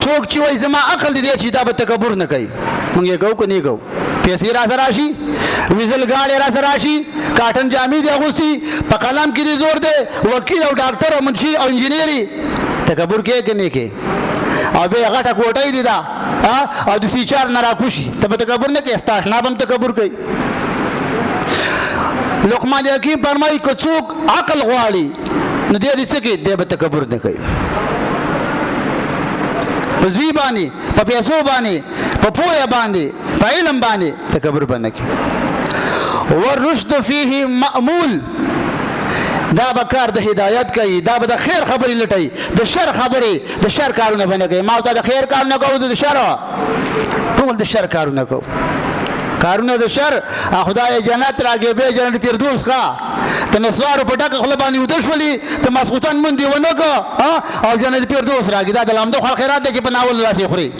څوک چې وایي زما عقل دی چې دا به تکبر نه کوي موږ یې کوو که نه یې کوو پیسې را سره راشي ویزل ګاډۍ را سره راشي کاټن جامې دي اغوستي په قلم کې دي زور دی وکیل او ډاکټر او منشي او انجینري تکبر کې که نه کې او بیا غټه کوټۍ دي دا او د سیچار نه راکوشي ته به تکبر نه کوې ستا اشنا به هم تکبر کوي لقمان حکیم فرمایي که څوک عقل غواړي نو دی دې څه کوي دی به تکبر نه کوي په زوی باندې په پیسو باندې په پوهه باندې په علم باندې تکبر به نه کوي والرشد فيه مأمول دا به کار د هدایت کوي دا به د خیر خبرې لټوي د شر خبرې د شر کارونه به نه کوي ما ته د خیر کارونه کوو د شر ټول د شر کارونه کوو کارونه د شر خدای جنت راکړي به جنت فردوس ښه ته نسوارو په ډکه خوله باندې وده شولې ته ماسخوتن مندې ونه که او جنت فردوس راکړي دا د لامده خو خیرات دی چې په ناول راسې خوري